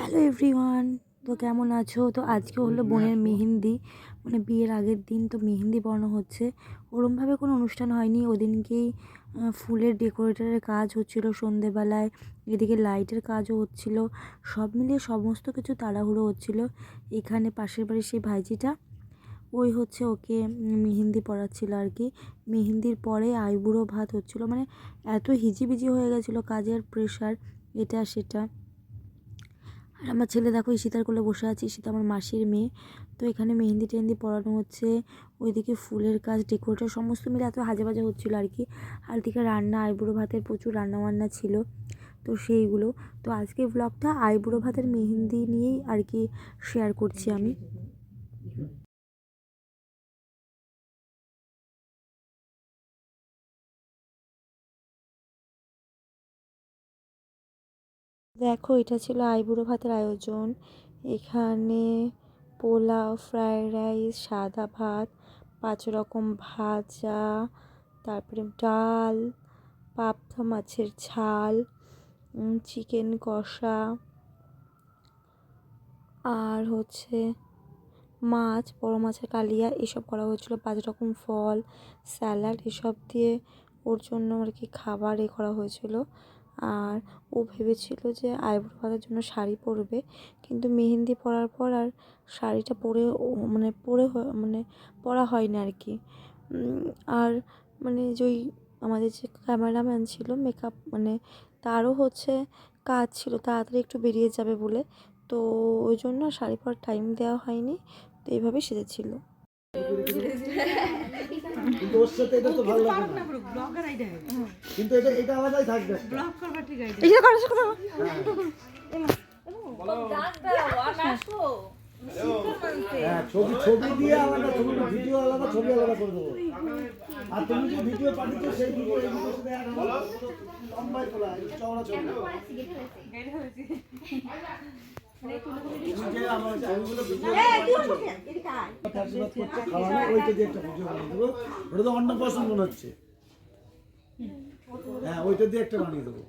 Hello everyone, তো কেমন আছো? তো আজকে হলো বোনের মেহেন্দি, মানে বিয়ের আগের দিন। তো মেহেন্দি পরানো হচ্ছে। ওরমভাবে কোনো অনুষ্ঠান হয়নি ওদিনকেই। ফুলের ডেকোরেটরের কাজ হচ্ছিলো সন্ধেবেলায়, এদিকে লাইটের কাজও হচ্ছিলো। সব মিলিয়ে সমস্ত কিছু তাড়াহুড়ো হচ্ছিলো। এখানে পাশের বাড়ির সেই ভাইজিটা, ওই হচ্ছে ওকে মেহেন্দি পরাচ্ছিল আর কি। মেহেন্দির পরে আইবুড়ো ভাত হচ্ছিলো, মানে এত হিজিবিজি হয়ে গেছিলো কাজের প্রেশার, এটা সেটা। আর আমার ছেলে দেখো ঈশিতার কোলে বসে আছে, ঈশিতা আমার মাসির মেয়ে। তো এখানে মেহেন্দি টেহেন্দি পরানো হচ্ছে, ওইদিকে ফুলের কাজ, ডেকোরেটর সমস্ত মিলে এত হাজে বাজে হচ্ছিলো আর কি। আর দিকে রান্না, আইবুড়ো ভাতের প্রচুর রান্নাবান্না ছিল, তো সেইগুলো। তো আজকে ব্লগটা আইবুড়ো ভাতের মেহেন্দি নিয়েই আর কি শেয়ার করছি আমি। দেখো এটা ছিল আইবুড়ো ভাতের আয়োজন। এখানে পোলাও, ফ্রায়েড রাইস, সাদা ভাত, 5 রকম ভাজা, তারপরে ডাল, পাবদা মাছের ঝাল, চিকেন কষা, আর হচ্ছে মাছ, বড় মাছের কালিয়া, এসব করা হয়েছিল। 5 রকম ফল, স্যালাড, এসব দিয়ে ওর জন্য আর কি খাবার করা হয়েছিল। আর ও ভেবেছিল যে আইবুড়ো ভাতের জন্য শাড়ি পরবে, কিন্তু মেহেন্দি পরার পর আর শাড়িটা পরে মানে পরা হয় না আর কি। আর মানে যেই আমাদের যে ক্যামেরাম্যান ছিল, মেকআপ মানে তারও হচ্ছে কাজ ছিল, তাড়াতাড়ি একটু বেরিয়ে যাবে বলে, তো ওই জন্য শাড়ি পরার টাইম দেওয়া হয়নি। তো এইভাবে সেজেছিল। কিন্তু ওর সাথে এটা তো ভালো লাগে না, ব্লগার আইডিয়া কিন্তু এটা আলাদাই থাকবে, ব্লগ করবা ঠিক আইডিয়া এই যে করছ কথা বলো ডাক দাও আর আসো হ্যাঁ ছবি দিয়ে আলাদা, ছবি ভিডিও আলাদা, ছবি আলাদা করে দেবো। আর তুমি যে ভিডিও পাঠিয়েছো সেই ভিডিও সাথে বলো লম্বাই তোলা চওড়া ছবি গেট হয়েছে অন্নপ্রাশন মনে হচ্ছে। হ্যাঁ ওইটা দিয়ে একটা বানিয়ে দেবো।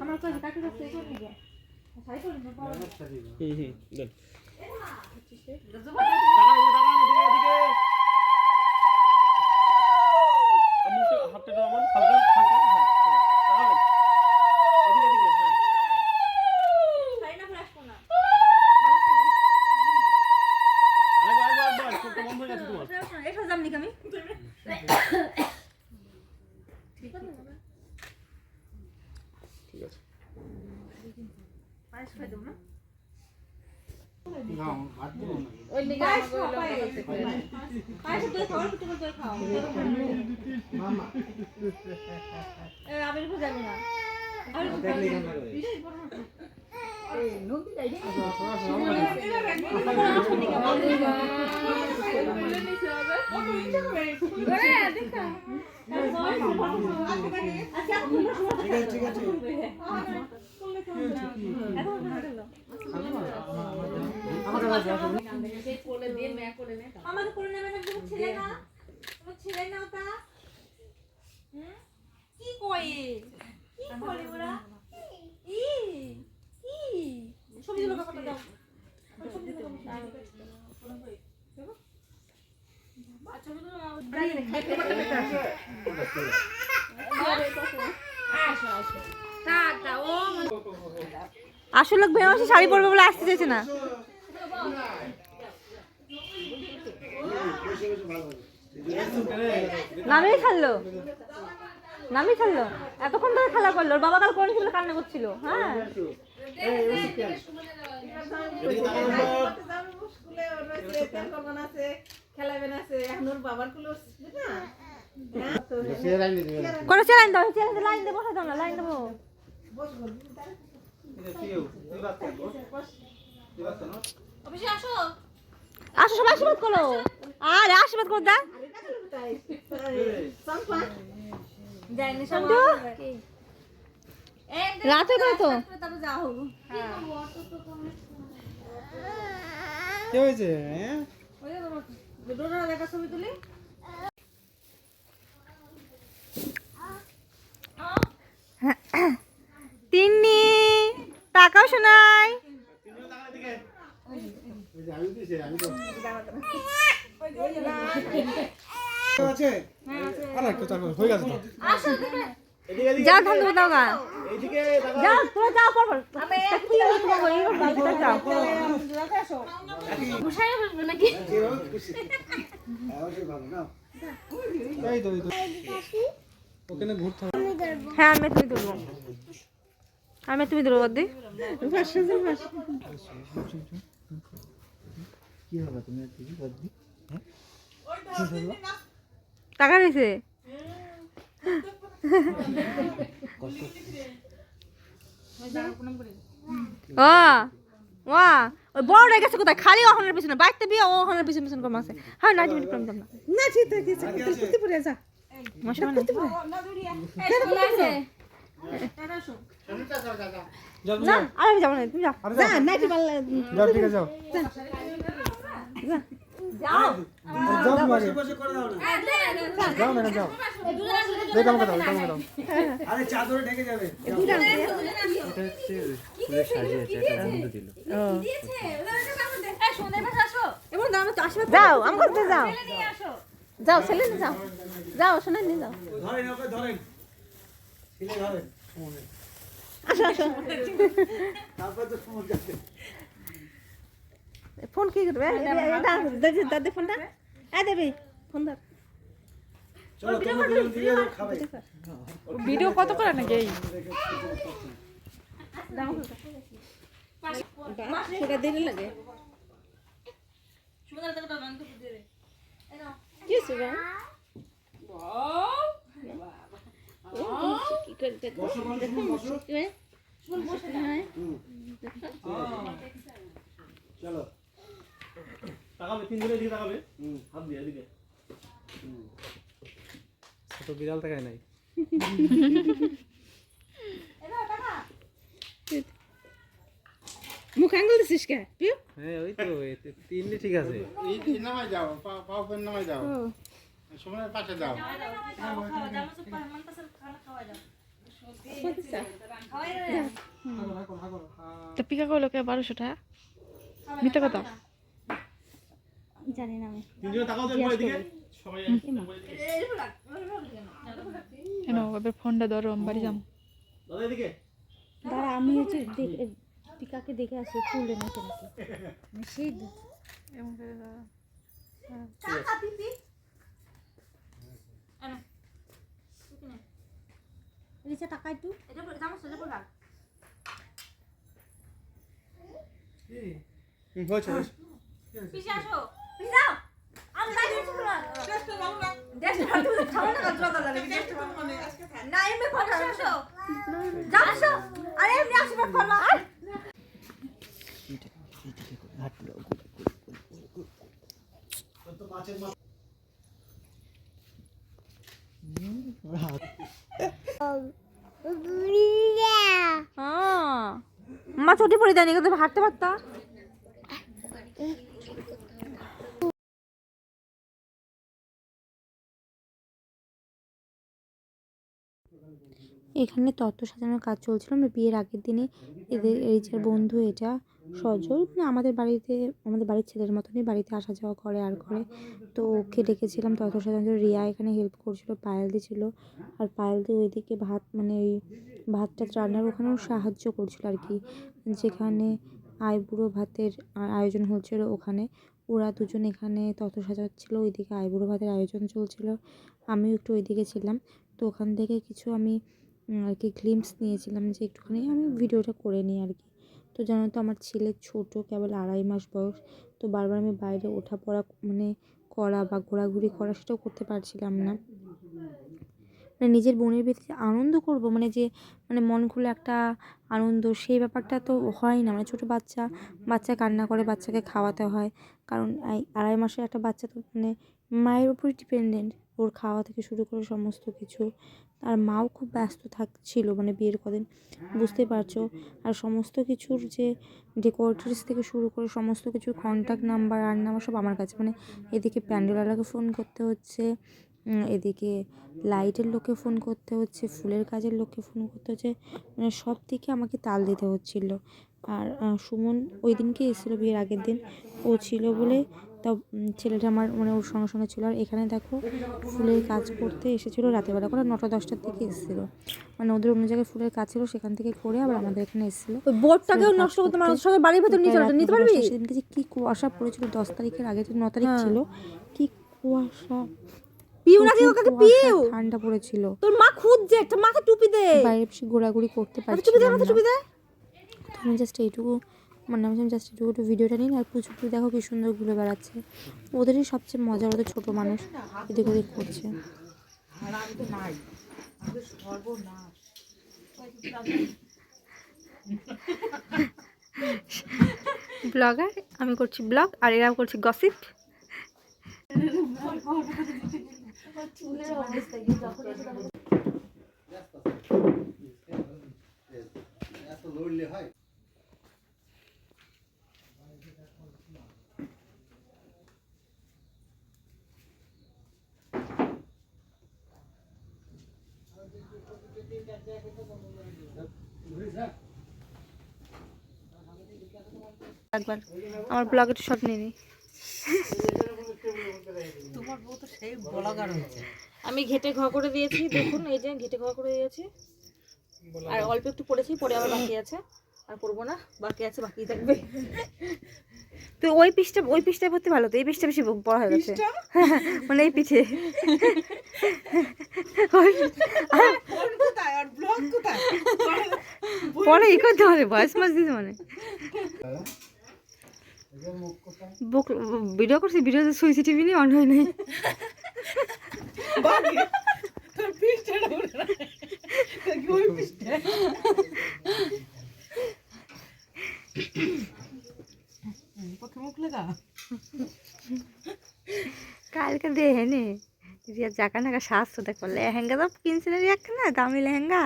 আমার কাছে কাকে কাছে আসলে বেনারসি শাড়ি পরবে বলে আসতে চাইছে না। নামেই ছাড়লো, নামই ছাড়লো, এতক্ষণ ধরে খেলা করলো। ওর বাবা কাল কোন ছিল, কান্না করছিল। হ্যাঁ কোনো চেলাইন দাও, চেলাইন লাইন দেবো, বসে দাও না, লাইন দেবো। আসো সবাই আশীর্বাদ করো। আরে আশীর্বাদ করো দা। রাতে করে তো কি হয়েছে? হ্যাঁ তিন্নি টাকাও শোনাই। আছে আর একটু চাল হয়ে গেছে তো। যাও ধান দেবো দাও গা, যাও তোমরা যাও পর পর। যাও এই তো ওখানে ঘুরতে হবে। হ্যাঁ আমি তুমি ধরবো, আমি তুমি ধরবো দি। কি হবে তুমি দিদি বদ্দি? টাকা নিছে ও ওয়া ওই বড় গেছে কোথায়, খালি ওখানের পিছনে বাইতে বিয়ে ও ওখানের পিছনে পিছনে কম আছে। হ্যাঁ না তুমি প্রবলেম না না ঠিক আছে কুস্তি পড়ে যা মশা মানে যাও না আর আমি যাবো না, তুমি যাও আরে যা যাও নাইটি পাল্লা যাও ঠিক আছে যাও যাও যাও তুমি আগে বসে করে দাও না। যাও না যাও দেখো আমাকে দাও আমাকে দাও। আরে চাদরে ঢেকে যাবে। যাও আমার কাছে যাও, যাও ছেলে নিয়ে যাও, যাও শোনা নিয়ে যাও। ধরেন ওকে ধরেন। ছিলে ধরেন। আসো আসো তারপর তো সময় যাচ্ছে। ফোন কি করবে দাদি ফোনটা এই দেবি ফোন ধর। চলো তোমরা দুজন দিয়ে খাবে। ভিডিও কত করে নাকি এই সেটা দিলে লাগে কি সুবা কি করতে চলো। তাকাবে তিনজনে দিকে তাকাবে হাত দিয়ে এদিকে ছোট বিড়াল তাকায় নাই মুখ আঙ্গুল দিছিস কে পিউ হ্যাঁ ওই তো তিনটে ঠিক আছে এই নামাই যাও পাও পেন নামাই যাও সময়ের পাশে যাও তো পিকা কইলো কে 1200 টাকা মিথ্যা কথা জানি না আমি তিনজনে তাকাও তো একবার এদিকে সবাই কেন এবার ফোনটা ধরো আমি বাড়ি যাম দাদা এদিকে দাঁড়া আমি হচ্ছে পিকাকে দেখে আসি ফুল এনেছে নাকি সেই এমন করে দাও। রিচা টাকা একটু হয়েছে মা ছুটি পড়ে দেয়নি কিন্তু হাঁটতে পারতা। এখানে তত্ত্ব সাজানোর কাজ চলছিল। আমরা বিয়ের আগের দিনে এদের রিচার বন্ধু এটা সজল, মানে আমাদের বাড়িতে আমাদের বাড়ির ছেলের মতনই বাড়িতে আসা যাওয়া করে আর করে। তো ওকে ডেকেছিলাম তত্ত্ব সাজানোর। রিয়া এখানে হেল্প করছিল, পায়েলদি ছিল, আর পায়েলদি ওইদিকে ভাত মানে ওই ভাতটা রান্নার ওখানেও সাহায্য করছিল আর কি। যেখানে আইবুড়ো ভাতের আয়োজন হচ্ছিল ওখানে ওরা দুজন এখানে তত্ত্ব সাজাচ্ছিল, ওইদিকে আইবুড়ো ভাতের আয়োজন চলছিল। আমিও একটু ওইদিকে ছিলাম। তো ওখান থেকে কিছু আমি আর কি গ্লিম্পস নিয়েছিলাম যে একটুখানি আমি ভিডিওটা করে নিই আর কি। তো জানো তো আমার ছেলে ছোটো, কেবল 2.5 মাস বয়স। তো বারবার আমি বাইরে ওঠা পড়া মানে করা বা ঘোরাঘুরি করা সেটাও করতে পারছিলাম না। মানে নিজের বোনের বিয়েতে আনন্দ করব মানে যে মানে মন খুলে একটা আনন্দ, সেই ব্যাপারটা তো হয় না। মানে ছোটো বাচ্চা কান্না করে, বাচ্চাকে খাওয়াতে হয়, কারণ এই 2.5 মাসের একটা বাচ্চা তো মানে মায়ের উপরই ডিপেন্ডেন্ট, ওর খাওয়া থেকে শুরু করে সমস্ত কিছু। আর মাও খুব ব্যস্ত থাকছিল মানে বিয়ের কদিন, বুঝতে পারছো। আর সমস্ত কিছুর যে ডেকোরেটরস থেকে শুরু করে সমস্ত কিছুর কন্ট্যাক্ট নাম্বার আর নাম্বার সব আমার কাছে, মানে এদিকে প্যান্ডেলওয়ালাকে ফোন করতে হচ্ছে, এদিকে লাইটের লোককে ফোন করতে হচ্ছে, ফুলের কাজের লোককে ফোন করতে হচ্ছে, মানে সব দিকে আমাকে তাল দিতে হচ্ছিলো। আর সুমন ওই দিনকে এসেছিলো বিয়ের আগের দিন, ও ছিল বলে তাও ছেলেটা আমার মানে ওর সঙ্গে সঙ্গে ছিল। আর এখানে দেখো ফুলের কাজ করতে এসেছিলো রাতেরবেলা করে 9টা-10টার দিকে এসেছিলো, মানে ওদের অন্য জায়গায় ফুলের কাজ ছিল সেখান থেকে করে আবার আমাদের এখানে এসেছিলো। ওই বোর্ডটাকেও নষ্ট করতে মানুষ সঙ্গে বাড়ির ভেতর নিতে পারবি? সেদিনকে যে কী কুয়াশা পড়েছিল, 10 তারিখের আগে তো 9 তারিখ ছিল, কি কুয়াশা, পিউ নাকি ওকে পিউ, ঠান্ডা পড়েছিল। তোর মা খুঁজছে একটা মাথা টুপি দে, বাইরে বেশি ঘোরাঘুরি করতে পারছি টুপি দে, না। মাথা টুপি দে। আমি জাস্ট এইটুকু মানে আমি জাস্ট এইটুকু একটু ভিডিওটা নিই। আর পুচুপুরি দেখো কি সুন্দর ঘুরে বেড়াচ্ছে, ওদেরই সবচেয়ে মজা, ওদের ছোটো মানুষ এদিক ওদিক করছে। ব্লগার, আমি করছি ব্লগ আর এরা করছি গসিপ। একবার আমার ব্লগের শট নিয়ে নি। আমি ঘেটে ঘ করে দিয়েছি, দেখুন এই যে ঘেটে ঘ করে দিয়েছি, আর অল্প একটু পড়েছি, পরে আবার বাকি আছে, আর করবো না, বাকি আছে, বাকি থাকবে। তো ওই পিসটা ভর্তি ভালো, তো এই পিসটা বেশি বড় হয়ে গেছে মানে এই পিঠে। পরে ই করতে হবে, বয়স মাস দিতে মানে ভিডিও করছি, ভিডিওতে সিসিটিভি নিয়ে অন হয় নাই। কালকে দেহে নে রিয়া জাকা নাকা স্বাস্থ্য দেখো, লেহেঙ্গা তো কিনছে না রিয়া, না দামি লেহেঙ্গা।